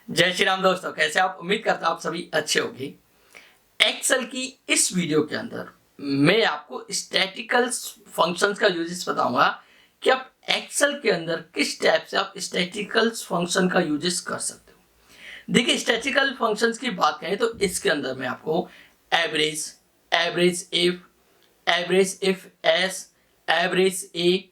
जय श्री राम दोस्तों, कैसे आप? उम्मीद करता हूं आप सभी अच्छे होंगे। एक्सेल की इस वीडियो के अंदर मैं आपको स्टैटिकल फंक्शंस का यूजेस बताऊंगा कि आप एक्सेल के अंदर किस टाइप से आप स्टैटिकल फंक्शन का यूजेस कर सकते हो। देखिए, स्टैटिकल फंक्शंस की बात करें तो इसके अंदर मैं आपको average, average if S, average A,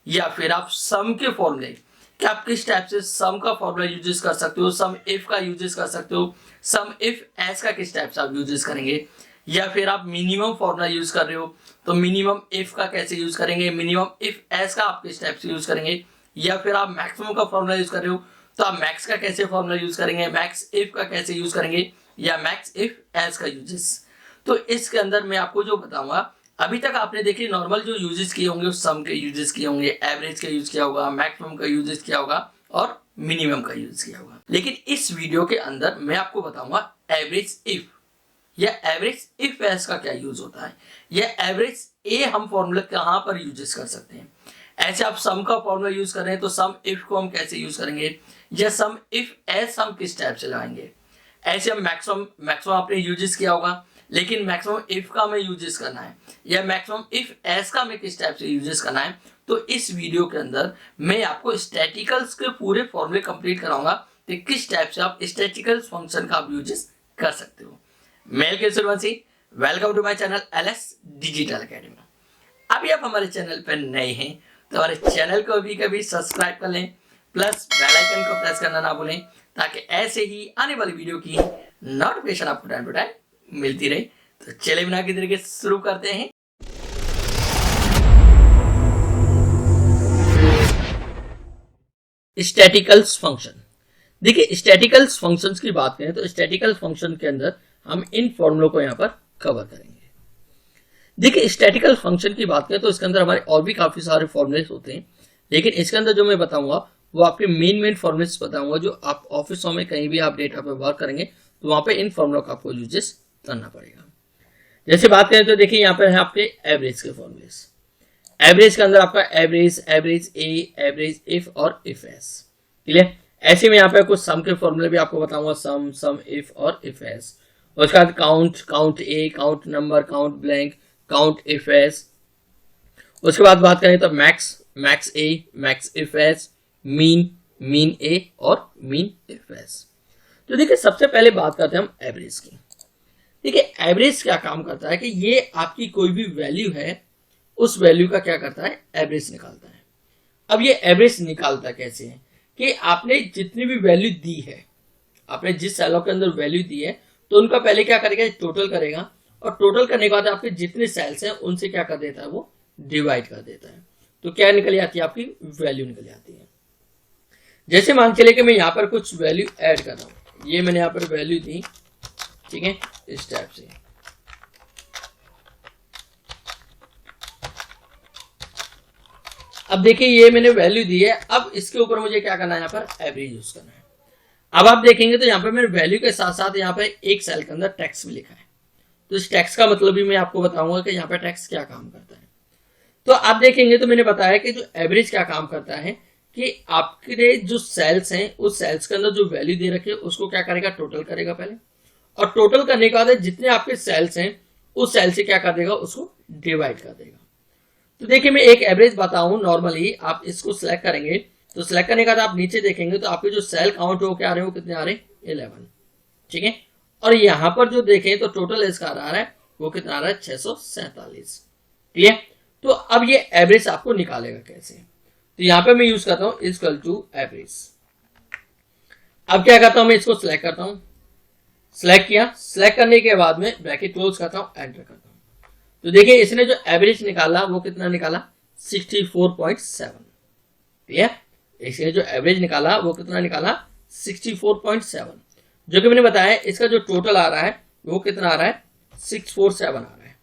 या फिर आप सम के फॉर्मूले कि आप किस टाइप से सम का फॉर्मूला यूजेस कर सकते हो, सम इफ का यूजेस कर सकते हो, सम इफ एस का किस टाइप से आप यूजेस करेंगे, या फिर आप मिनिमम फॉर्मूला यूज कर रहे हो तो मिनिमम इफ का कैसे यूज करेंगे, मिनिमम इफ एस का आप किस टाइप से यूज करेंगे, या फिर आप मैक्सिमम का फॉर्मूला यूज कर रहे हो तो आप मैक्स का कैसे फॉर्मूला यूज करेंगे, मैक्स इफ का कैसे यूज करेंगे, या मैक्स इफ एस का यूजेस। तो इसके अंदर मैं आपको जो बताऊंगा, अभी तक आपने देखिए नॉर्मल जो यूजेस किए होंगे उस सम के यूजेस किए होंगे, एवरेज का यूज किया होगा, मैक्सिमम का यूजेस किया होगा और मिनिमम का यूज किया होगा। लेकिन इस वीडियो के अंदर मैं आपको बताऊंगा एवरेज इफ या एवरेज इफ एस का क्या यूज होता है, या एवरेज ए हम फॉर्मूला कहां पर यूजेस कर सकते हैं। ऐसे आप सम का फॉर्मूला यूज कर रहे हैं तो सम इफ को हम कैसे यूज करेंगे, या सम इफ एस हम किस टाइप से लगाएंगे। ऐसे हम मैक्सिमम आपने यूजेस किया होगा, लेकिन मैक्सिमम इफ का हमें यूजेस करना है, या मैक्सिमम इफ एस का हमें किस टाइप से यूजेस करना है। तो इस वीडियो के अंदर मैं आपको स्टैटिकल्स के पूरे फॉर्मूले कंप्लीट कराऊंगा कि किस टाइप से आप स्टैटिकल फंक्शन का आप यूजेस कर सकते हो। मेल के Suryavanshi, welcome to my channel LS digital academy. अभी आप हमारे चैनल पर नए हैं तो हमारे चैनल को भी कभी सब्सक्राइब कर लें, प्लस बेल आइकन को प्रेस करना ना भूलें, ताकि ऐसे ही आने वाली वीडियो की नोटिफिकेशन आपको टाइम टू टाइम मिलती रहे। तो चलिए बिना किसी तरीके शुरू करते हैं। स्टैटिकल्स फंक्शन। देखिए, स्टैटिकल्स फंक्शंस की बात करें तो स्टैटिकल फंक्शन के अंदर हम इन फॉर्मूलों को यहाँ पर कवर करेंगे। देखिए, स्टैटिकल फंक्शन की बात करें तो इसके अंदर हमारे और भी काफी सारे फॉर्मूले होते हैं, लेकिन इसके अंदर जो मैं बताऊंगा वो आपके मेन फॉर्मूलेस बताऊंगा जो आप ऑफिसों में कहीं भी आप डेटा पे वर्क करेंगे तो वहां पे इन फॉर्मूलों का आपको यूजेस करना पड़ेगा। जैसे बात करें तो देखिए यहाँ पर है आपके एवरेज के फॉर्मूलेस। एवरेज के अंदर आपका average, average A, average if और इफ एस। क्लियर? ऐसे में यहाँ पे कुछ सम के फॉर्मूले भी आपको बताऊंगा, सम, सम इफ और इफ एस। उसके बाद count, count A, count number, count blank, count if S. उसके बाद बात करें तो max, max A, max ifs, mean, mean A और मीन इफ एस। तो देखिए, सबसे पहले बात करते हैं हम एवरेज की। देखिए, एवरेज क्या काम करता है कि ये आपकी कोई भी वैल्यू है उस वैल्यू का क्या करता है, एवरेज निकालता है। अब ये एवरेज निकालता कैसे है कि आपने जितनी भी वैल्यू दी है, आपने जिस सेलों के अंदर वैल्यू दी है तो उनका पहले क्या करेगा, टोटल करेगा, और टोटल करने के बाद आपके जितने सेल्स हैं उनसे क्या कर देता है, वो डिवाइड कर देता है। तो क्या निकल जाती है, आपकी वैल्यू निकल जाती है। जैसे मान चले कि मैं यहाँ पर कुछ वैल्यू ऐड कर रहा हूं, ये मैंने यहाँ पर वैल्यू दी, ठीक है, इस टाइप से। अब देखिए, ये मैंने वैल्यू दी है, अब इसके ऊपर मुझे क्या करना है, यहाँ पर एवरेज यूज करना है। अब आप देखेंगे तो यहाँ पर मैंने वैल्यू के साथ साथ यहाँ पे एक सेल के अंदर टैक्स भी लिखा है। तो इस टैक्स का मतलब भी मैं आपको बताऊंगा कि यहाँ पे टैक्स क्या काम करता है। तो आप देखेंगे तो मैंने बताया कि जो एवरेज क्या काम करता है कि आपके जो सेल्स हैं उस सेल्स के अंदर जो वैल्यू दे रखी है उसको क्या करेगा, टोटल करेगा पहले, और टोटल करने के बाद जितने आपके सेल्स हैं उस सेल से क्या कर देगा, उसको डिवाइड कर देगा। तो देखिए, मैं एक एवरेज बताऊं, नॉर्मली आप इसको सिलेक्ट करेंगे तो सिलेक्ट करने के बाद आप नीचे देखेंगे तो आपके जो सेल काउंट हो क्या आ रहे हैं, वो कितने आ रहे हैं, 11, ठीक है। और यहां पर जो देखें तो टोटल इसका आ रहा है वो कितना आ रहा है, 647, ठीक है। तो अब ये एवरेज आपको निकालेगा कैसे, तो यहां पे मैं यूज करता हूं इक्वल टू एवरेज। अब क्या करता हूं, मैं इसको सिलेक्ट करता हूं, सिलेक्ट किया, सिलेक्ट करने के बाद में ब्रैकेट क्लोज करता हूं, एंटर करता हूं। तो देखिए, इसने जो एवरेज निकाला वो कितना निकाला, 64.7, ठीक है। इसने जो एवरेज निकाला वो कितना निकाला, 64.7, जो कि मैंने बताया इसका जो टोटल आ रहा है वो कितना आ रहा है, 647 आ रहा है।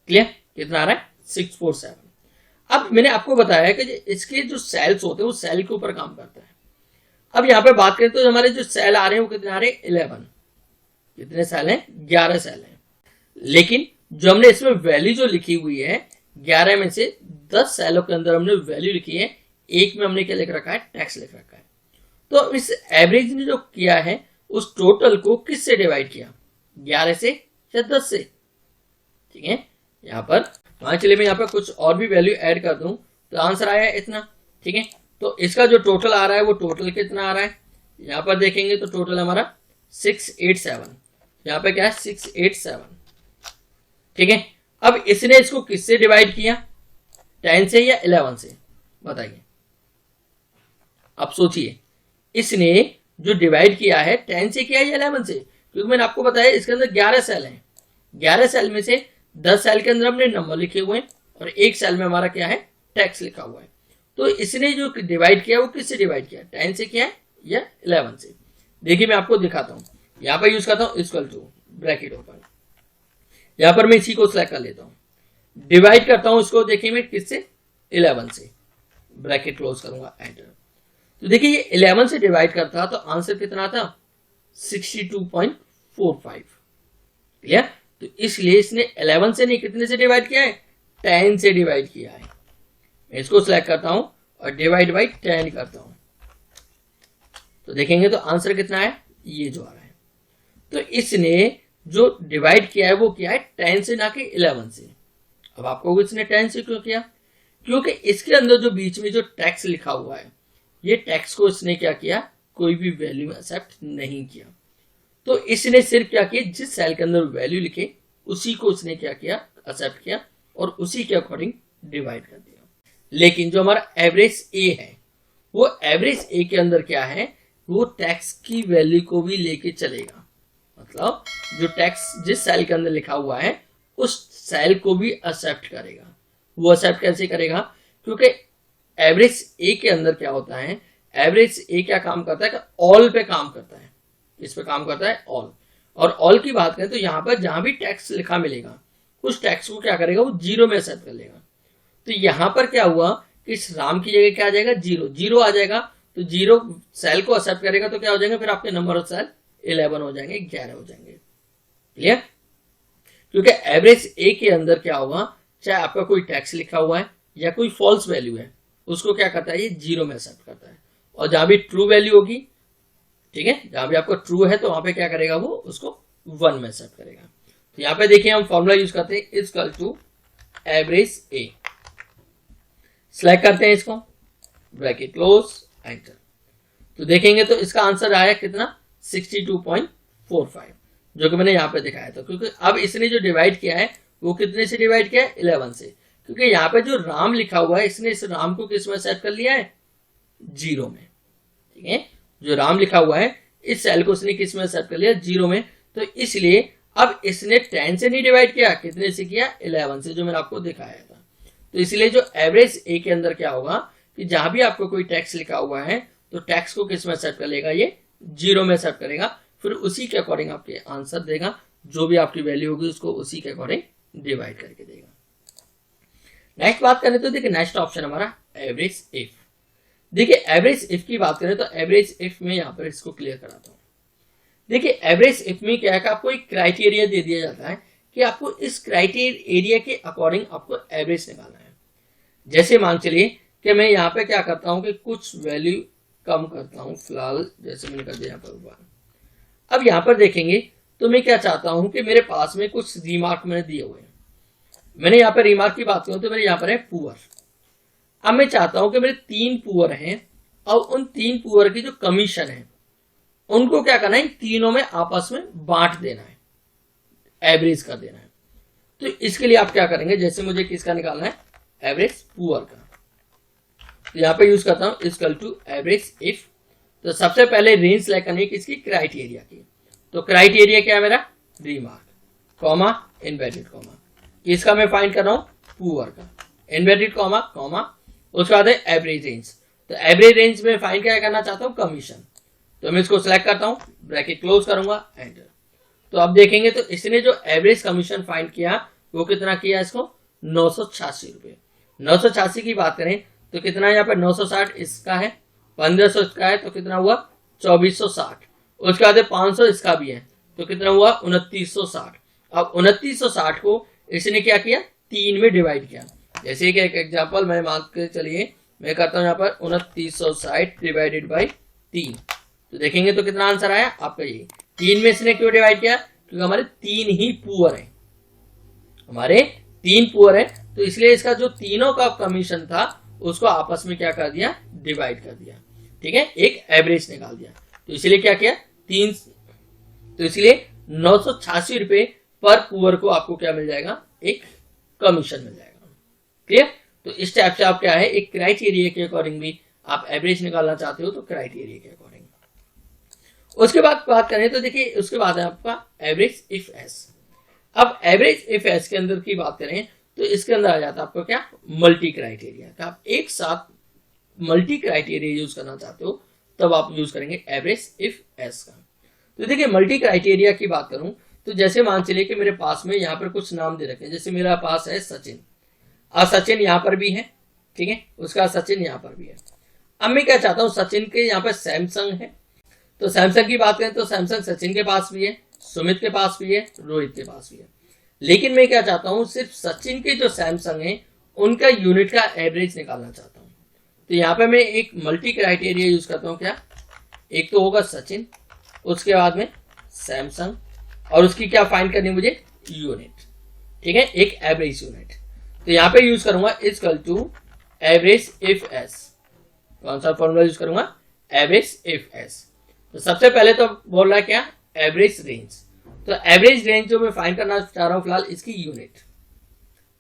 क्लियर? कितना आ रहा है, 647। अब मैंने आपको बताया कि इसके जो सेल्स होते हैं वो सेल के ऊपर काम करता है। अब यहाँ पे बात करें तो हमारे जो सेल आ रहे हैं वो कितने आ रहे हैं, 11। कितने सेल हैं, 11 सेल हैं। लेकिन जो हमने इसमें वैल्यू जो लिखी हुई है 11 में से 10 सेलों के अंदर हमने वैल्यू लिखी है, एक में हमने क्या लिख रखा है, टैक्स लिख रखा है। तो इस एवरेज ने जो किया है उस टोटल को किससे डिवाइड किया, 11 से या 10 से। ठीक है, यहाँ पर मान चलिए मैं यहाँ पर कुछ और भी वैल्यू ऐड कर दूं तो आंसर आया इतना। ठीक है, तो इसका जो टोटल आ रहा है वो टोटल कितना आ रहा है, यहाँ पर देखेंगे तो टोटल हमारा 687, यहाँ पे क्या है 687। ठीक है, अब इसने इसको किससे डिवाइड किया, 10 से या 11 से, बताइए। अब सोचिए, इसने जो डिवाइड किया है 10 से किया या 11 से, क्योंकि मैंने आपको बताया इसके अंदर 11 सेल हैं। 11 सेल में से 10 सेल के अंदर हमने नंबर लिखे हुए हैं और एक सेल में हमारा क्या है, टैक्स लिखा हुआ है। तो इसने जो डिवाइड किया वो किससे डिवाइड किया, 10 से किया है या 11 से। देखिए मैं आपको दिखाता हूं, यहां पर यूज करता हूं इक्वल टू, ब्रैकेट ओपन, यहां पर मैं इसी को सिलेक्ट कर लेता हूं, डिवाइड करता हूं इसको, देखिए मैं किससे, 11 से, ब्रैकेट क्लोज करूंगा, एंटर। तो देखिए ये 11 से डिवाइड करता तो आंसर कितना था, 62.45। क्लियर, तो इसलिए इसने 11 से नहीं, कितने से डिवाइड किया है, 10 से डिवाइड किया है। मैं इसको सिलेक्ट करता हूं और डिवाइड बाई 10 करता हूं, तो देखेंगे तो आंसर कितना है, ये जो आ रहा है। तो इसने जो डिवाइड किया है वो किया है 10 से, ना कि 11 से। अब आपको इसने 10 से क्यों किया, क्योंकि इसके अंदर जो बीच में जो टैक्स लिखा हुआ है, ये टैक्स को इसने क्या किया, कोई भी वैल्यू एक्सेप्ट नहीं किया। तो इसने सिर्फ क्या किया, जिस सेल के अंदर वैल्यू लिखे उसी को इसने क्या किया, एक्सेप्ट किया और उसी के अकॉर्डिंग डिवाइड कर दिया। लेकिन जो हमारा एवरेज ए है, वो एवरेज ए के अंदर क्या है, वो टैक्स की वैल्यू को भी लेके चलेगा। मतलब जो टैक्स जिस सेल के अंदर लिखा हुआ है उस सेल को भी एक्सेप्ट करेगा। वो एक्सेप्ट कैसे करेगा, क्योंकि एवरेज ए के अंदर क्या होता है, एवरेज ए क्या काम करता है, ऑल पे काम करता है। इस पे काम करता है ऑल, और ऑल की बात करें तो यहाँ पर जहां भी टैक्स लिखा मिलेगा उस टैक्स को क्या करेगा, वो 0 में एक्सेप्ट कर लेगा। तो यहां पर क्या हुआ कि इस राम की जगह क्या आ जाएगा, 0 0 आ जाएगा। तो 0 सेल को एक्सेप्ट करेगा तो क्या हो जाएगा, फिर आपके नंबर ऑफ सेल 11 हो जाएंगे, 11 हो जाएंगे। क्लियर, क्योंकि एवरेज ए के अंदर क्या होगा, चाहे आपका कोई टैक्स लिखा हुआ है या कोई फॉल्स वैल्यू है, उसको क्या करता है, ये 0 में एक्सेप्ट करता है। और जहां भी ट्रू वैल्यू होगी, ठीक है, जहां भी आपका ट्रू है तो वहां पे क्या करेगा, वो उसको 1 में एक्सेप्ट करेगा। तो यहाँ पे देखिए हम फॉर्मूला यूज करते हैं, equal to average a, select करते हैं इसको, ब्रैकेट क्लोज, एंटर। तो देखेंगे तो इसका आंसर आया कितना, 62.45, जो कि मैंने यहाँ पे दिखाया था। क्योंकि अब इसने जो डिवाइड किया है वो कितने से डिवाइड किया है, 11 से। क्योंकि यहाँ पे जो राम लिखा हुआ है, इसने इस राम को किस में सेट कर लिया है, 0 में। ठीक है, जो राम लिखा हुआ है इस सेल को इसने किस में सेट कर लिया, 0 में। तो इसलिए अब इसने 10 से नहीं डिवाइड किया, कितने से किया, 11 से, जो मैंने आपको दिखाया था। तो इसलिए जो एवरेज ए के अंदर क्या होगा कि जहां भी आपको कोई टैक्स लिखा हुआ है तो टैक्स को किस में सेट कर लेगा, ये 0 में सेट करेगा। फिर उसी के अकॉर्डिंग आपके आंसर देगा, जो भी आपकी वैल्यू होगी उसको उसी के अकॉर्डिंग डिवाइड करके देगा। नेक्स्ट बात करें तो देखिए, नेक्स्ट ऑप्शन हमारा एवरेज इफ। देखिए एवरेज इफ की बात करें तो एवरेज इफ में यहाँ पर इसको क्लियर कराता हूं। देखिए एवरेज इफ में क्या है कि आपको एक क्राइटेरिया दे दिया जाता है कि आपको इस क्राइटेरिया के अकॉर्डिंग आपको एवरेज निकालना है। जैसे मान चलिए कि मैं यहाँ पे क्या करता हूं कि कुछ वैल्यू कम करता हूं, फिलहाल जैसे मैंने कर दिया यहाँ पर 1। अब यहाँ पर देखेंगे तो मैं क्या चाहता हूं कि मेरे पास में कुछ रिमार्क मैंने दिए हुए हैं। मैंने यहाँ पर रिमार्क की बात करूं तो मेरे यहाँ पर है पुअर। अब मैं चाहता हूं कि मेरे 3 पुअर हैं और उन 3 पुअर की जो कमीशन है उनको क्या करना है, तीनों में आपस में बांट देना है, एवरेज कर देना है। तो इसके लिए आप क्या करेंगे, जैसे मुझे किसका निकालना है, एवरेज पुअर का। तो यहाँ पे यूज करता हूं इक्वल टू एवरेज इफ। तो सबसे पहले रेंज सेलेक्ट करनी है किसकी, क्राइटेरिया की। तो क्राइटेरिया क्या है मेरा, रिमार्क, कॉमा, इन्वर्टेड कॉमा। किसका मैं फाइंड कर रहा हूं, पुअर का, इन्वर्टेड कॉमा, कॉमा, उसके बाद है एवरेज रेंज। तो एवरेज रेंज में फाइंड क्या करना चाहता हूं, कमीशन। तो मैं इसको सिलेक्ट करता हूं, ब्रैकेट क्लोज करूंगा, एंटर। तो अब देखेंगे तो इसने जो एवरेज कमीशन फाइंड किया वो कितना किया, इसको 986 रुपए। 986 की बात करें तो कितना यहाँ पर 960 इसका है, 1500 इसका है, तो कितना हुआ 2460। उसके बाद 500 इसका भी है, तो कितना हुआ 2960। अब 2960 को इसने क्या किया, 3 में डिवाइड किया। जैसे कि एक एग्जांपल मैं मान के चलिए मैं करता हूं यहाँ पर 2960 डिवाइडेड बाई 3। तो देखेंगे तो कितना आंसर आया आपका ये 3 में इसने क्यों डिवाइड किया, क्योंकि हमारे 3 ही पुअर है, हमारे 3 पुअर है, तो इसलिए इसका जो तीनों का कमीशन था उसको आपस में क्या कर दिया, डिवाइड कर दिया। ठीक है, एक एवरेज निकाल दिया। तो इसलिए क्या किया 3, तो इसलिए 986 रुपए पर पुअर को आपको क्या मिल जाएगा, एक कमीशन मिल जाएगा। क्लियर। तो इस टाइप से आप क्या है, एक क्राइटेरिया के अकॉर्डिंग भी आप एवरेज निकालना चाहते हो तो क्राइटेरिया के अकॉर्डिंग। उसके बाद बात करें तो देखिए उसके बाद है आपका एवरेज इफ एस। अब एवरेज इफ एस के अंदर की बात करें तो इसके अंदर आ जाता है आपको क्या, मल्टी क्राइटेरिया का। आप एक साथ मल्टी क्राइटेरिया यूज करना चाहते हो तब आप यूज करेंगे एवरेज इफ एस का। तो देखिए मल्टी क्राइटेरिया की बात करूं तो जैसे मान चलिए कि मेरे पास में यहाँ पर कुछ नाम दे रखे हैं, जैसे मेरा पास है सचिन, और सचिन यहाँ पर भी है, ठीक है, उसका सचिन यहाँ पर भी है। अब मैं क्या चाहता हूँ, सचिन के यहाँ पर सैमसंग है, तो सैमसंग की बात करें तो सैमसंग सचिन के पास भी है, सुमित के पास भी है, रोहित के पास भी है। लेकिन मैं क्या चाहता हूँ, सिर्फ सचिन के जो सैमसंग है उनका यूनिट का एवरेज निकालना चाहता हूँ। तो यहाँ पे मैं एक मल्टी क्राइटेरिया यूज करता हूँ। क्या, एक तो होगा सचिन, उसके बाद में सैमसंग, और उसकी क्या फाइंड करनी मुझे, यूनिट। ठीक है, एक एवरेज यूनिट। तो यहाँ पे यूज करूंगा equal to average if S. कौन सा फॉर्मूला यूज करूंगा, एवरेज इफ एस। तो सबसे पहले तो बोल रहा है क्या, एवरेज रेंज। तो एवरेज रेंज जो मैं फाइंड करना चाह रहा हूं फिलहाल, इसकी यूनिट।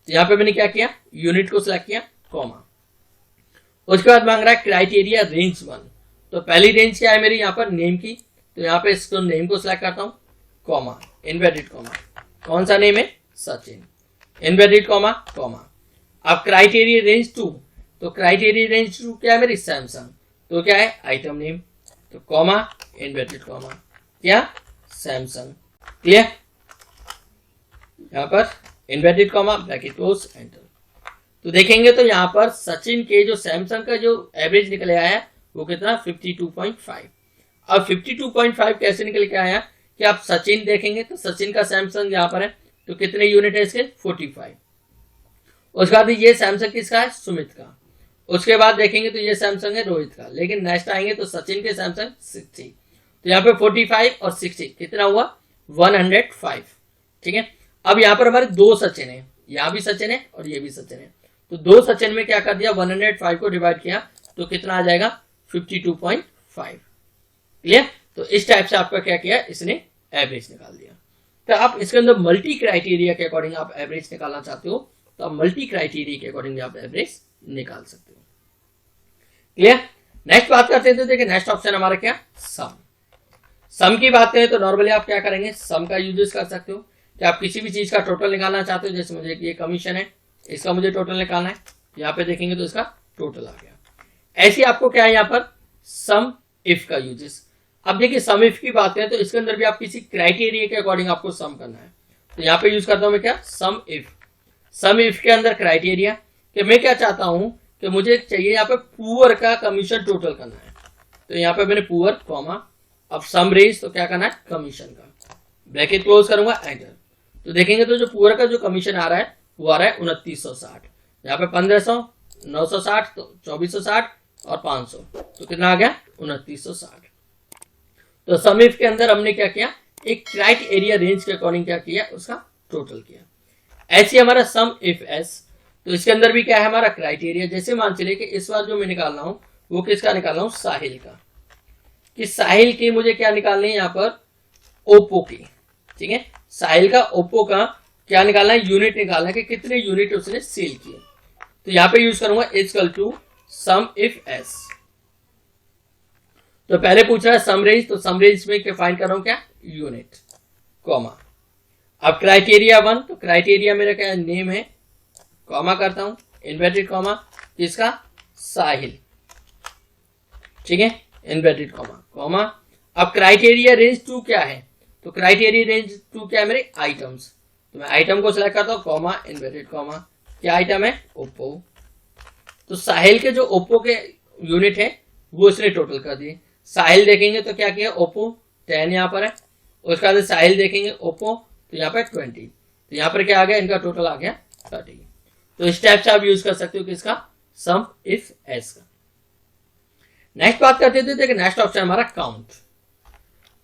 तो यहाँ पे मैंने क्या किया, यूनिट को सिलेक्ट किया, कॉमा। उसके बाद मांग रहा है क्राइटेरिया रेंज 1। तो पहली रेंज क्या है मेरी यहाँ पर, नेम की। तो यहाँ पे इसको नेम को सिलेक्ट करता हूँ, कॉमा, इन्वर्टेड कॉमा। कौन सा नेम है, सचिन, इन्वर्टेड कॉमा, कॉमा। अब क्राइटेरिया रेंज 2, तो क्राइटेरिया रेंज 2 क्या है मेरी, सैमसंग। तो क्या है, आइटम नेम, तो कॉमा, इन्वर्टेड कॉमा, क्या, सैमसंग। क्लियर। यहां पर inverted comma, bracket close, enter. तो देखेंगे तो यहां पर सचिन के जो सैमसंग का जो एवरेज निकल आया है वो कितना, 52.5। अब 52.5 कैसे निकल के आया कि आप सचिन देखेंगे तो सचिन का सैमसंग यहां पर है, तो कितने यूनिट है इसके, 45। उसके बाद ये सैमसंग किसका है, सुमित का। उसके बाद देखेंगे तो ये सैमसंग है रोहित का। लेकिन नेक्स्ट आएंगे तो सचिन के सैमसंग 60। तो यहाँ पे 45 और 60 कितना हुआ, 105। ठीक है। अब यहाँ पर हमारे 2 सचिन है, यहाँ भी सचिन है और ये भी सचिन है। तो 2 सचिन में क्या कर दिया, 105 को डिवाइड किया तो कितना आ जाएगा, 52.5। क्लियर। तो इस टाइप से आपका क्या किया, इसने एवरेज निकाल दिया। तो आप इसके अंदर मल्टी क्राइटेरिया के अकॉर्डिंग आप एवरेज निकालना चाहते हो तो आप मल्टी क्राइटेरिया के अकॉर्डिंग आप एवरेज निकाल सकते हो। क्लियर। नेक्स्ट बात करते हैं तो देखिए नेक्स्ट ऑप्शन हमारा क्या, सम। सम की बात करें तो नॉर्मली आप क्या करेंगे, सम का यूजेस कर सकते हो कि आप किसी भी चीज का टोटल निकालना चाहते हो। जैसे मुझे ये कमीशन है, इसका मुझे टोटल निकालना है, यहाँ पे देखेंगे तो इसका टोटल आ गया। ऐसे आपको क्या है यहाँ पर, सम इफ का यूजेस। अब देखिए सम इफ की बात करें तो इसके अंदर भी आप किसी क्राइटेरिया के अकॉर्डिंग आपको सम करना है। तो यहाँ पे यूज करता हूं मैं क्या, सम इफ। सम इफ के अंदर क्राइटेरिया कि मैं क्या चाहता हूं कि मुझे चाहिए यहाँ पे पुअर का कमीशन टोटल करना है। तो यहाँ पे मैंने पुअर, कॉमा, अब सम रेंज, तो क्या करना है, कमीशन का, ब्रैकेट क्लोज करूंगा, एंटर। तो देखेंगे तो जो पुअर का जो कमीशन आ रहा है वो आ रहा है 2960। यहाँ पे 1500, 960, तो 2460 और 500, तो कितना आ गया, 2960। तो सम इफ के अंदर हमने क्या किया, एक क्राइटेरिया रेंज के अकॉर्डिंग क्या किया, उसका टोटल किया। ऐसे हमारा सम इफ एस। तो इसके अंदर भी क्या है हमारा क्राइटेरिया। जैसे मान चलिए कि इस बार जो मैं निकाल रहा हूं वो किसका निकाल रहा हूं, साहिल का। कि साहिल की मुझे क्या निकालनी है यहाँ पर, ओप्पो की। ठीक है, साहिल का ओप्पो का क्या निकालना है, यूनिट निकालना है कि कितने यूनिट उसने सेल किए। तो यहाँ पे यूज करूंगा equal to sum if S. तो पहले पूछ रहा है सम रेंज, तो सम रेंज में क्या फाइंड कर रहा हूं, क्या, यूनिट, कॉमा। अब क्राइटेरिया 1, तो क्राइटेरिया मेरा क्या नेम है, कॉमा करता हूं, इन्वर्टेड कॉमा, किसका, साहिल। ठीक है, इन्वर्टेड कॉमा, कॉमा। अब क्राइटेरिया रेंज 2 क्या है, तो क्राइटेरिया रेंज 2 क्या है मेरे, आइटम्स। तो मैं आइटम को सिलेक्ट करता हूं, कॉमा, इन्वर्टेड कॉमा, क्या आइटम है, ओप्पो। तो साहिल के जो ओप्पो के यूनिट है वो इसने टोटल कर दिए। साहिल देखेंगे तो क्या किया, ओप्पो 10 यहाँ पर है। उसके बाद साहिल देखेंगे ओप्पो, तो यहाँ पर 20। तो यहाँ पर क्या आ गया, इनका टोटल आ गया 30। तो इस टाइप से आप यूज कर सकते हो किसका, सम इफ एस का। नेक्स्ट बात करते थे, देखिए नेक्स्ट ऑप्शन हमारा काउंट।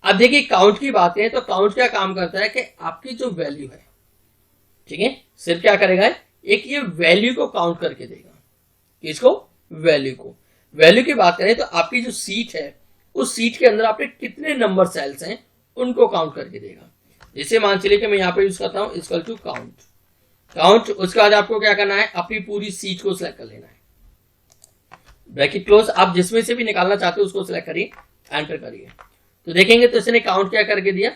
अब देखिए काउंट की बात है तो काउंट क्या काम करता है कि आपकी जो वैल्यू है, ठीक है, सिर्फ क्या करेगा, एक ये वैल्यू को काउंट करके देगा। किसको? वैल्यू को। वैल्यू की बात करें तो आपकी जो सीट है उस सीट के अंदर आपने कितने नंबर सेल्स हैं उनको काउंट करके देगा। जैसे मान चलिए कि मैं यहाँ पे यूज करता हूँ इक्वल टू काउंट, काउंट, उसके बाद आपको क्या करना है, अपनी पूरी सीट को सिलेक्ट कर लेना है, ब्रैकेट क्लोज। आप जिसमें से भी निकालना चाहते हो उसको सिलेक्ट करिए, एंटर करिए, तो देखेंगे तो इसने काउंट क्या करके दिया,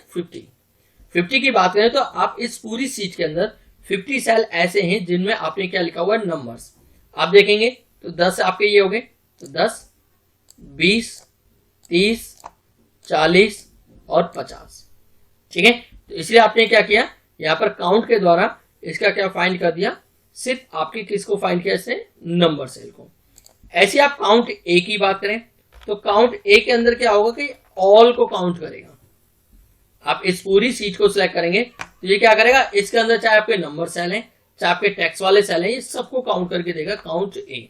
50 की बात करें तो आप इस पूरी सीट के अंदर 50 सेल ऐसे हैं जिनमें आपने क्या लिखा हुआ है, नंबर्स। आप देखेंगे तो 10 आपके ये हो गए, तो 10, 20, 30, 40 और 50, ठीक है। तो इसलिए आपने क्या किया, यहाँ पर काउंट के द्वारा इसका क्या फाइंड कर दिया, सिर्फ आपकी किसको फाइंड किया, इससे नंबर सेल को। ऐसे आप काउंट ए की बात करें तो काउंट ए के अंदर क्या होगा कि ऑल को काउंट करेगा। आप इस पूरी सीट को सिलेक्ट करेंगे तो ये क्या करेगा, इसके अंदर चाहे आपके नंबर सेल हैं, चाहे आपके टेक्स्ट वाले सेल हैं, ये सबको काउंट करके देगा काउंट ए।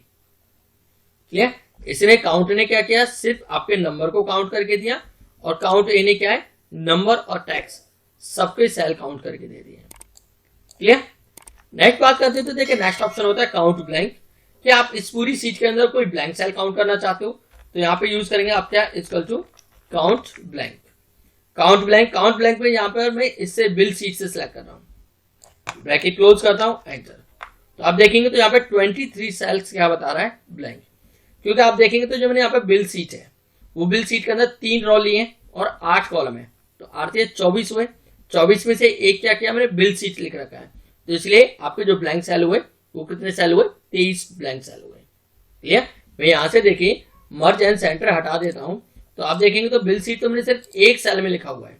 क्लियर? इसने काउंट ने क्या किया, सिर्फ आपके नंबर को काउंट करके दिया, और काउंट ए ने क्या है, नंबर और टेक्स्ट सबके सेल काउंट करके दे दिए। क्लियर? नेक्स्ट बात करते हैं तो देखिए नेक्स्ट ऑप्शन होता है काउंट ब्लैंक। कि आप इस पूरी सीट के अंदर कोई ब्लैंक सेल काउंट करना चाहते हो तो यहाँ पे यूज करेंगे आप क्या, equal to count blank. Count blank, count blank में यहाँ पर मैं इससे बिल सीट से सिलेक्ट कर रहा हूँ, ब्रैकेट क्लोज करता हूँ, एंटर। तो आप देखेंगे तो यहाँ पे 23 सेल्स क्या बता रहा है, ब्लैंक। क्योंकि आप देखेंगे तो जो मैंने यहाँ पे बिल सीट है वो बिल सीट के अंदर 3 रो लिए और 8 कॉलम है, तो 8 से 24 हुए, 24 में से एक क्या किया मैंने, बिल सीट लिख रखा है, तो इसलिए आपके जो ब्लैंक सेल हुए वो कितने सेल हुए, 23 ब्लैंक सेल हुए। क्लियर? मैं यहां से देखिए मर्ज एंड सेंटर हटा देता हूं तो आप देखेंगे तो बिल सीट तो मैंने सिर्फ एक सेल में लिखा हुआ है,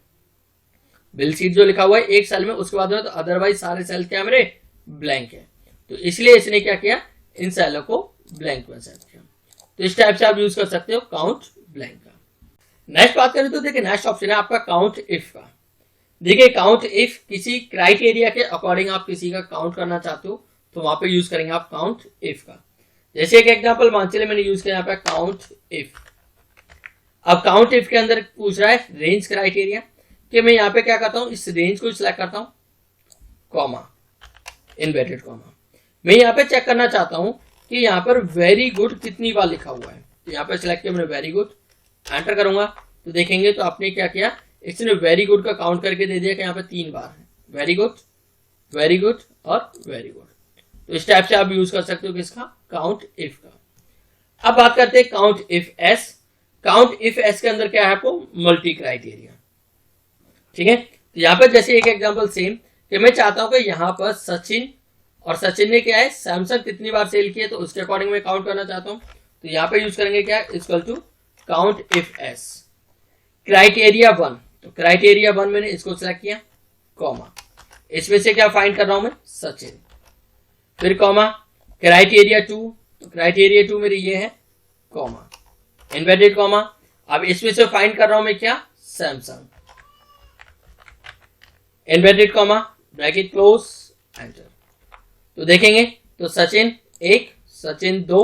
बिल सीट जो लिखा हुआ है एक सेल में, उसके बाद में तो अदरवाइज सारे सेल क्या मेरे ब्लैंक है, तो इसलिए इसने क्या किया, इन सेलों को ब्लैंक में सेट किया। तो इस टाइप से आप यूज कर सकते हो काउंट ब्लैंक का। नेक्स्ट बात करें तो देखिए नेक्स्ट ऑप्शन है आपका काउंट इफ का। देखिए काउंट इफ किसी क्राइटेरिया के अकॉर्डिंग आप किसी का काउंट करना चाहते हो तो वहां पे यूज करेंगे आप काउंट इफ का। जैसे एक एग्जांपल मान चलिए मैंने यूज किया यहाँ पे काउंट इफ। अब काउंट इफ के अंदर पूछ रहा है रेंज क्राइटेरिया, कि मैं यहाँ पे क्या करता हूँ, इस रेंज को सिलेक्ट करता हूँ, कॉमा, इनवर्टेड कॉमा। मैं यहाँ पे चेक करना चाहता हूँ कि यहाँ पर वेरी गुड कितनी बार लिखा हुआ है, तो यहाँ पे सिलेक्ट किया मैंने वेरी गुड, एंटर करूंगा तो देखेंगे तो आपने क्या किया, इसने वेरी गुड का काउंट करके दे दिया कि यहाँ पे 3 बार है, वेरी गुड और वेरी गुड। तो इस टाइप से आप यूज कर सकते हो किसका, काउंट इफ का। अब बात करते हैं count if S. Count if S के अंदर क्या है आपको, मल्टी क्राइटेरिया, ठीक है। तो यहाँ पर जैसे एक एग्जांपल सेम कि मैं चाहता हूं कि यहाँ पर सचिन, और सचिन ने क्या है सैमसंग कितनी बार सेल किया, तो उसके अकॉर्डिंग मैं काउंट करना चाहता हूं, तो यहाँ पे यूज करेंगे क्या, equal to count if S criteria 1। तो क्राइटेरिया 1 मैंने इसको सिलेक्ट किया, कॉमा, इसमें से क्या फाइंड कर रहा हूं मैं, सचिन, फिर कॉमा, क्राइटेरिया 2, तो क्राइटेरिया 2 मेरे ये है, कॉमा, इनवर्टेड कॉमा। अब इसमें से फाइंड कर रहा हूं मैं क्या, Samsung, inverted comma, bracket close, enter. तो देखेंगे तो सचिन 1, सचिन 2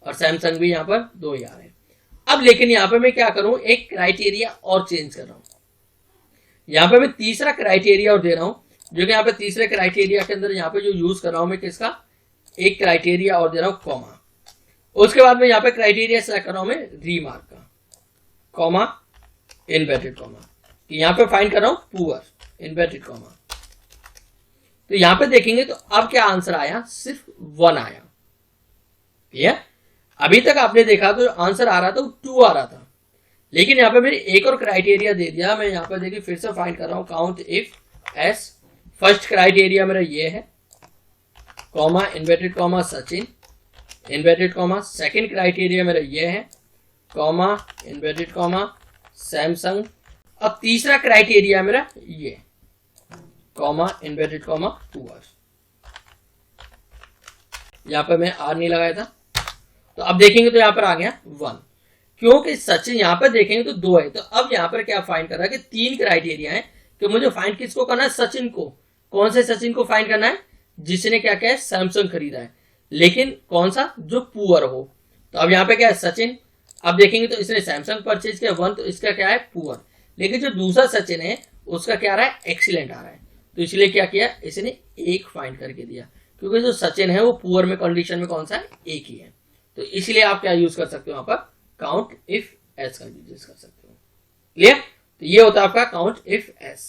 और सैमसंग भी यहां पर 2 ही आ रहे हैं। अब लेकिन यहां पर मैं क्या करूं, एक क्राइटेरिया और चेंज कर रहा हूं, यहां पर मैं तीसरा क्राइटेरिया और दे रहा हूं, जो कि यहाँ पे तीसरे क्राइटेरिया के अंदर यहाँ पे जो यूज कर रहा हूं मैं किसका, एक क्राइटेरिया और दे रहा हूं, कॉमा। उसके बाद में यहाँ पे क्राइटेरिया सेलेक्ट कर रहा हूं मैं रीमार्क का, कॉमा, इनवर्टेड कॉमा, यहाँ पे फाइंड कर रहा हूं पुअर, इनवर्टेड कॉमा। तो यहाँ पे देखेंगे तो अब क्या आंसर आया, सिर्फ 1 आया। ठीक, अभी तक आपने देखा तो आंसर आ रहा था 2 आ रहा था, लेकिन यहाँ पे मैंने एक और क्राइटेरिया दे दिया। मैं यहाँ पे देखिए फिर से फाइंड कर रहा हूँ count if S. First criteria मेरा ये है, comma, inverted comma, Sachin, inverted comma. Second criteria मेरा ये है, कॉमा, इन्वर्टेड कॉमा, सैमसंग। अब तीसरा क्राइटेरिया मेरा ये, कॉमा, इन्वर्टेड कॉमा, पुअर। यहां पर मैं आर नहीं लगाया था, तो अब देखेंगे तो यहां पर आ गया 1, क्योंकि सचिन यहां पर देखेंगे तो 2 है। तो अब यहां पर क्या फाइंड कर रहा है कि 3 क्राइटेरिया है कि मुझे फाइंड किसको करना है, सचिन को। कौन से सचिन को फाइंड करना है, जिसने क्या क्या है, सैमसंग खरीदा है, लेकिन कौन सा, जो पुअर हो। तो अब यहाँ पे क्या है, सचिन। अब देखेंगे तो इसने सैमसंग परचेज किया 1, तो इसका क्या है पुअर, लेकिन जो दूसरा सचिन है उसका क्या आ रहा है एक्सीलेंट आ रहा है, तो इसलिए क्या किया इसने 1 फाइंड करके दिया, क्योंकि जो सचिन है वो पुअर में कंडीशन में कौन सा है 1 ही है, तो इसलिए आप क्या यूज कर सकते हो यहाँ पर काउंट इफ एस का यूज कर सकते हो। क्लियर, तो ये होता है आपका काउंट इफ एस।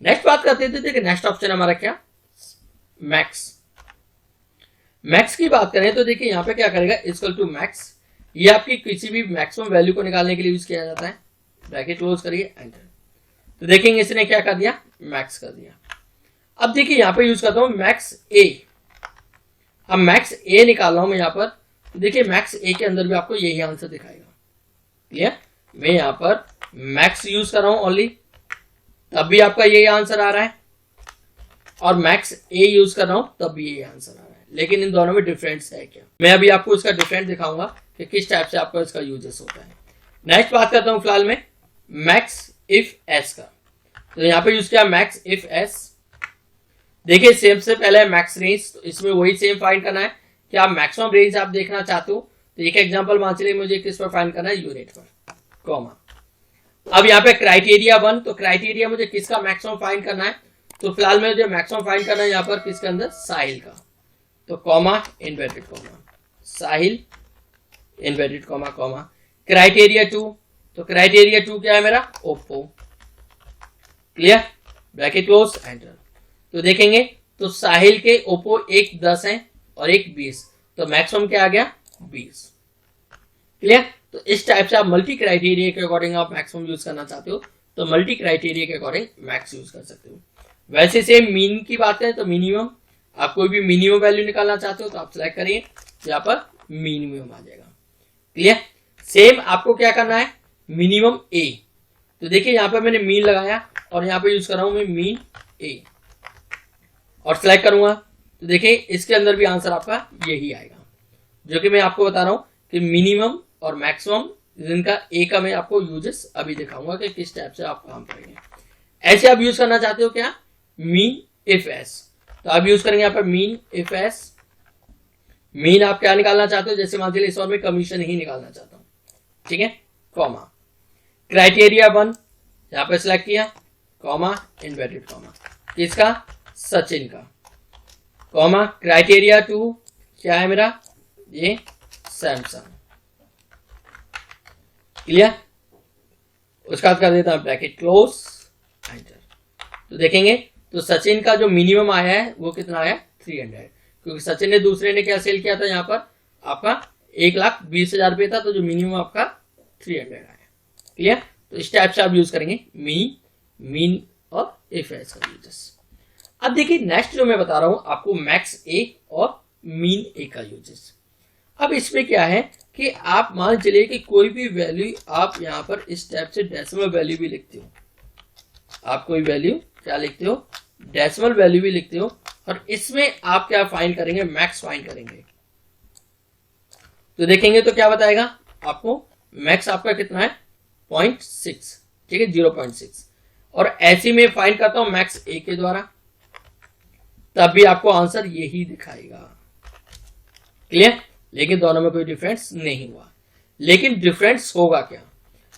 नेक्स्ट बात करते हैं, देखिए नेक्स्ट ऑप्शन हमारा क्या मैक्स। मैक्स की बात करें तो देखिए यहाँ पे क्या करेगा इक्वल टू मैक्स, ये आपकी किसी भी मैक्सिमम वैल्यू को निकालने के लिए यूज किया जाता है, ब्रैकेट क्लोज करिए एंटर, तो देखेंगे इसने क्या कर दिया मैक्स कर दिया। अब देखिए यहाँ पे यूज करता हूं मैक्स ए, अब मैक्स ए निकाल रहा हूं मैं यहाँ पर, तो देखिए मैक्स ए के अंदर भी आपको यही आंसर दिखाएगा। क्लियर, मैं यहाँ पर मैक्स यूज कर रहा हूं ओनली, तब भी आपका यही आंसर आ रहा है, और मैक्स ए यूज कर रहा हूं तब भी यही आंसर आ रहा है, लेकिन इन दोनों में डिफरेंस है क्या, मैं अभी आपको इसका डिफरेंस दिखाऊंगा कि किस टाइप से आपका इसका यूजेस होता है। नेक्स्ट बात करता हूं फिलहाल में मैक्स इफ एस का, तो यहाँ पे यूज किया मैक्स इफ एस। देखिए सेम से पहले मैक्स रेंज, तो इसमें वही सेम फाइंड करना है कि आप मैक्सिमम रेंज आप देखना चाहते हो, तो एक एग्जांपल मान चलिए मुझे किस पर फाइंड करना है यूनिट पर, कॉमा। अब यहाँ पे क्राइटेरिया 1, तो क्राइटेरिया मुझे किसका मैक्सिमम फाइंड करना है, तो फिलहाल मुझे मैक्सिमम फाइंड करना है यहाँ पर किसके अंदर साहिल का, तो कॉमा इन्वर्टेड कॉमा साहिल इन्वर्टेड कॉमा कॉमा। क्राइटेरिया 2, तो क्राइटेरिया 2 क्या है मेरा Oppo. Clear, bracket close enter, तो देखेंगे तो साहिल के ओप्पो एक 10 है और एक 20, तो मैक्सिमम क्या आ गया 20। क्लियर, तो इस टाइप से आप मल्टी क्राइटेरिया के अकॉर्डिंग आप मैक्सिमम यूज करना चाहते हो तो मल्टी क्राइटेरिया के अकॉर्डिंग मैक्स यूज कर सकते हो। वैसे सेम मीन की बात है तो मिनिमम, आप कोई भी मिनिमम वैल्यू निकालना चाहते हो तो आप सिलेक्ट करिए, यहाँ पर मिनिमम आ जाएगा। क्लियर, सेम आपको क्या करना है मिनिमम ए, तो देखिए यहाँ पर मैंने मीन लगाया और यहाँ पे यूज कर रहा हूं मैं मीन ए और सिलेक्ट करूंगा, तो देखिए इसके अंदर भी आंसर आपका यही आएगा, जो कि मैं आपको बता रहा हूं कि मिनिमम और मैक्सिमम जिनका ए का मैं आपको यूजेस अभी दिखाऊंगा कि किस टाइप से आप काम करेंगे। ऐसे आप यूज करना चाहते हो क्या मीन इफ एस, तो आप यूज करेंगे यहाँ पर मीन इफ एस। मीन आप क्या निकालना चाहते हो, जैसे मान लीजिए इस और में कमीशन ही निकालना चाहता हूं, ठीक है, कॉमा। क्राइटेरिया 1 यहाँ पे सिलेक्ट किया, कॉमा इन्वर्टेड कॉमा किसका सचिन का, कॉमा। क्राइटेरिया 2 क्या है मेरा ये सैमसंग। क्लियर, उसका कर देता हूं ब्रैकेट क्लोज एंटर, तो देखेंगे तो सचिन का जो मिनिमम आया है वो कितना आया 300, क्योंकि सचिन ने दूसरे ने क्या सेल किया था यहाँ पर आपका 1,20,000 रुपये था, तो जो मिनिमम आपका 300 आया। क्लियर, तो इस टाइप से आप यूज करेंगे मीन और इफ एस का यूजेस। अब देखिए नेक्स्ट जो मैं बता रहा हूं आपको मैक्स ए और मीन ए का यूजेस। अब इसमें क्या है कि आप मान चलिए कि कोई भी वैल्यू आप यहाँ पर इस टाइप से डेसिमल वैल्यू भी लिखते हो, आप कोई वैल्यू क्या लिखते हो डेसिमल वैल्यू भी लिखते हो, और इसमें आप क्या फाइंड करेंगे मैक्स फाइंड करेंगे, तो देखेंगे तो क्या बताएगा आपको मैक्स आपका कितना है 0.6, ठीक है 0.6, और ऐसे में फाइंड करता हूं मैक्स ए के द्वारा, तब भी आपको आंसर यही दिखाएगा। क्लियर, लेकिन दोनों में कोई डिफरेंस नहीं हुआ, लेकिन डिफरेंस होगा क्या,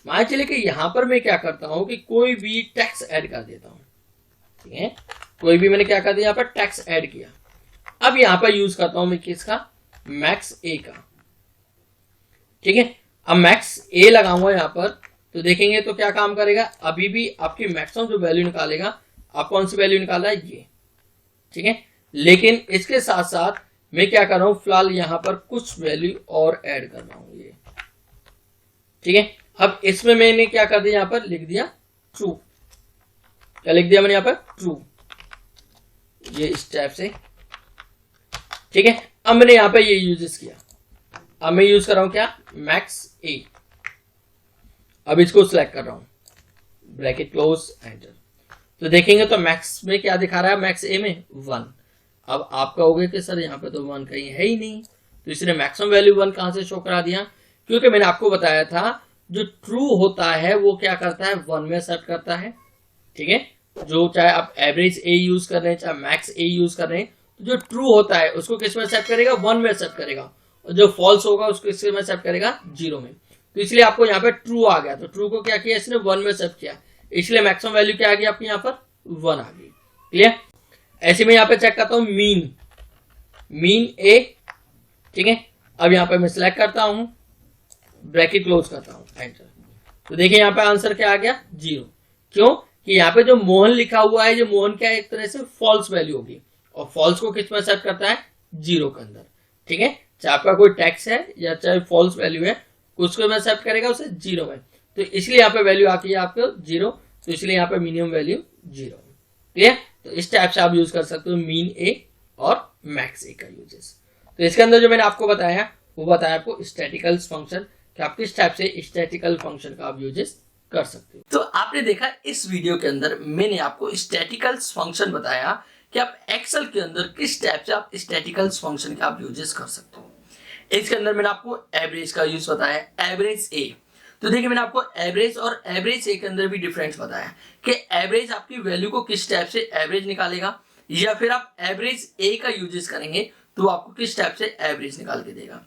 मान चलिए कि यहां पर मैं क्या करता हूं कि कोई भी टैक्स ऐड कर देता हूं, ठीक है, कोई भी मैंने क्या कर दिया यहाँ पर टैक्स ऐड किया। अब यहां पर यूज करता हूं मैं किसका मैक्स ए का, ठीक है। अब मैक्स ए लगाऊंगा यहां पर, तो देखेंगे तो क्या काम करेगा, अभी भी आपकी मैक्सिमम जो वैल्यू निकालेगा, आप कौन सी वैल्यू निकाल रहा है ये, ठीक है, लेकिन इसके साथ साथ मैं क्या कर रहा हूं फिलहाल यहां पर कुछ वैल्यू और ऐड कर रहा हूं ये, ठीक है। अब इसमें मैंने क्या कर दिया, यहां पर लिख दिया ट्रू, क्या लिख दिया मैंने यहां पर ट्रू, ये इस टाइप से, ठीक है। अब मैंने यहां पर ये यूजेस किया, अब मैं यूज कर रहा हूं क्या मैक्स ए, अब इसको सिलेक्ट कर रहा हूं ब्रैकेट क्लोज एंटर, तो देखेंगे तो मैक्स में क्या दिखा रहा है मैक्स ए में 1। अब आप कहोगे कि सर यहाँ पे तो 1 कहीं है ही नहीं, तो इसने मैक्सिमम वैल्यू 1 कहां से शो करा दिया, क्योंकि मैंने आपको बताया था जो ट्रू होता है वो क्या करता है 1 में सेट करता है, ठीक है। जो चाहे आप एवरेज ए यूज कर रहे हैं चाहे मैक्स ए यूज कर रहे हैं, तो जो ट्रू होता है उसको किस में सेट करेगा 1 में सेट करेगा, और जो फॉल्स होगा उसको किस में सेट करेगा 0 में। तो इसलिए आपको यहाँ पे ट्रू आ गया, तो ट्रू को क्या किया इसने 1 में शिफ्ट किया, इसलिए मैक्सिमम वैल्यू क्या आ गई आपकी यहाँ पर 1 आ गई। क्लियर। ऐसे में यहाँ पे चेक करता हूँ मीन ए, ठीक है। अब यहाँ पे मैं सिलेक्ट करता हूं, ब्रैकेट क्लोज करता हूं, एंटर। तो देखिए यहाँ पे आंसर क्या आ गया 0। क्यों कि यहाँ पे जो मोहन लिखा हुआ है, ये मोहन क्या है एक तरह से फॉल्स वैल्यू होगी, और फॉल्स को किस में सेट करता है 0 के अंदर, ठीक है। चाहे आपका कोई टैक्स है या चाहे फॉल्स वैल्यू है, उसको में सेट करेगा उसे 0 में, तो इसलिए यहाँ पे वैल्यू आती है आपको 0, तो इसलिए यहाँ पे मिनिमम वैल्यू 0। ठीक है। तो इस टाइप से आप यूज कर सकते हो मीन ए और मैक्स ए का यूजेस। तो इसके अंदर जो मैंने आपको बताया वो बताया आपको स्टैटिकल फंक्शन, कि आप किस टाइप से स्टैटिकल फंक्शन का आप यूजेस कर सकते हो। तो आपने देखा इस वीडियो के अंदर मैंने आपको स्टैटिकल फंक्शन बताया कि आप एक्सेल के अंदर किस टाइप से आप स्टैटिकल फंक्शन का आप यूजेस कर सकते हो। इसके अंदर मैंने आपको एवरेज का यूज बताया, एवरेज ए। तो देखिए मैंने आपको एवरेज और एवरेज ए के अंदर भी डिफरेंस बताया कि एवरेज आपकी वैल्यू को किस टाइप से एवरेज निकालेगा, या फिर आप एवरेज ए का यूजेस करेंगे तो आपको किस टाइप से एवरेज निकाल के देगा,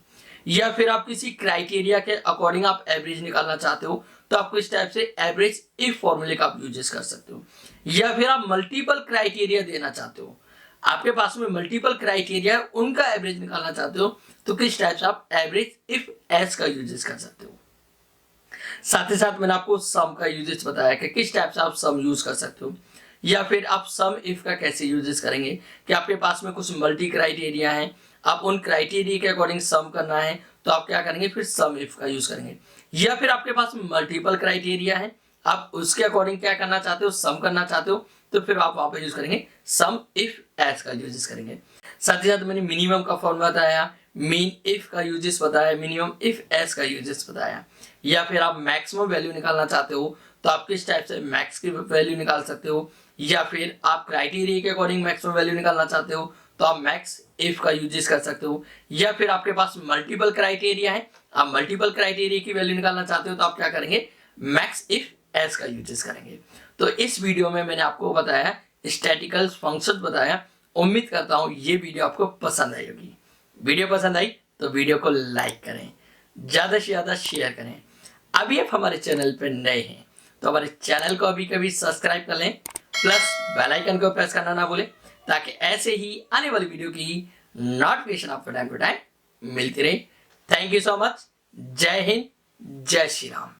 या फिर आप किसी क्राइटेरिया के अकॉर्डिंग आप एवरेज निकालना चाहते हो तो आपको इस टाइप से एवरेज इफ फॉर्मूले का आप यूजेस कर सकते हो, या फिर आप मल्टीपल क्राइटेरिया देना चाहते हो, आपके पास में मल्टीपल क्राइटेरिया उनका एवरेज निकालना चाहते हो तो किस टाइप से आप एवरेज इफ एस का यूजेस कर सकते हो। साथ ही साथ मैंने आपको सम का यूजेस बताया कि किस टाइप से आप सम यूज कर सकते हो, या फिर आप सम इफ का कैसे यूजेस करेंगे कि आपके पास में कुछ मल्टी क्राइटेरिया है, आप उन क्राइटेरिया के अकॉर्डिंग सम करना है तो आप क्या करेंगे फिर सम इफ का यूज करेंगे, या फिर आपके पास मल्टीपल क्राइटेरिया है आप उसके अकॉर्डिंग क्या करना चाहते हो सम करना चाहते हो तो फिर आप वहां पे यूज करेंगे सम इफ एस का यूजेस करेंगे। साथ ही साथ मैंने मिनिमम का फॉर्मूला बताया, मीन इफ का यूजेस बताया, मिनिमम इफ एस का यूजेस बताया, या फिर आप मैक्सिमम वैल्यू निकालना चाहते हो तो आप किस टाइप से मैक्स की वैल्यू निकाल सकते हो, या फिर आप क्राइटेरिया के अकॉर्डिंग मैक्सिमम वैल्यू निकालना चाहते हो तो आप मैक्स इफ का यूजेस कर सकते हो, या फिर आपके पास मल्टीपल क्राइटेरिया है आप मल्टीपल क्राइटेरिया की वैल्यू निकालना चाहते हो तो आप क्या करेंगे मैक्स इफ एस का यूजेस करेंगे। तो इस वीडियो में मैंने आपको बताया स्टैटिकल फंक्शन बताया। उम्मीद करता हूं ये वीडियो आपको पसंद आई होगी। वीडियो पसंद आई तो वीडियो को लाइक करें, ज्यादा से ज्यादा शेयर करें। अभी आप हमारे चैनल पर नए हैं तो हमारे चैनल को अभी कभी सब्सक्राइब कर लें, प्लस बेल आइकन को प्रेस करना ना भूलें ताकि ऐसे ही आने वाली वीडियो की नोटिफिकेशन आपको टाइम टू टाइम मिलती रहे। Thank you so much. जय हिंद, जय श्री राम।